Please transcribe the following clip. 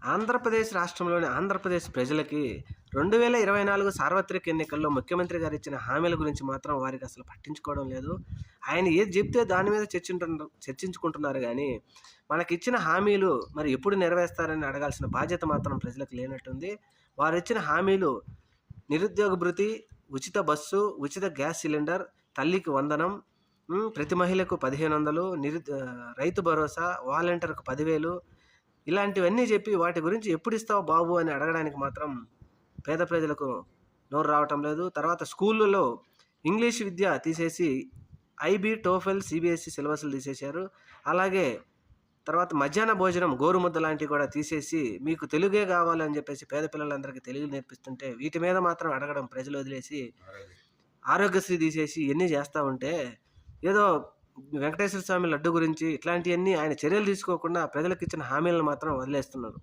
ఆంధ్రప్రదేశ్ రాష్ట్రంలోని ఆంధ్రప్రదేశ్ ప్రజలకి 2024 సార్వత్రిక ఎన్నికల్లో ముఖ్యమంత్రి గారు ఇచ్చిన హామీల గురించి మాత్రం వారికి అసలు పట్టించుకోవడం లేదు. ఆయన ఏది చెప్తే దాని మీద చర్చించుకుంటున్నారు కానీ మనకిచ్చిన హామీలు మరి ఎప్పుడు నెరవేరుస్తారని అడగాల్సిన బాధ్యత మాత్రం ప్రజలకు లేనట్టుంది. వారు ఇచ్చిన హామీలు నిరుద్యోగ భృతి, ఉచిత బస్సు, ఉచిత గ్యాస్ సిలిండర్, తల్లికి వందనం, ప్రతి మహిళకు 1500, రైతు భరోసా, వాలంటీర్కు 10,000 ఇలాంటివన్నీ చెప్పి వాటి గురించి ఎప్పుడు ఇస్తావు బాబు అని అడగడానికి మాత్రం పేద ప్రజలకు నోరు రావటం లేదు. తర్వాత స్కూళ్ళలో ఇంగ్లీష్ విద్య తీసేసి ఐబీ, టోఫెల్, సిబిఎస్ఈ సిలబస్లు తీసేశారు. అలాగే తర్వాత మధ్యాహ్న భోజనం, గోరుముద్ద లాంటివి కూడా తీసేసి మీకు తెలుగే కావాలని చెప్పేసి పేద పిల్లలందరికీ తెలుగు నేర్పిస్తుంటే వీటి మీద మాత్రం అడగడం ప్రజలు వదిలేసి ఆరోగ్యశ్రీ తీసేసి ఇవన్నీ చేస్తూ ఉంటే ఏదో వెంకటేశ్వర స్వామి లడ్డు గురించి ఇట్లాంటివన్నీ ఆయన చర్యలు తీసుకోకుండా ప్రజలకు ఇచ్చిన హామీలను మాత్రం వదిలేస్తున్నారు.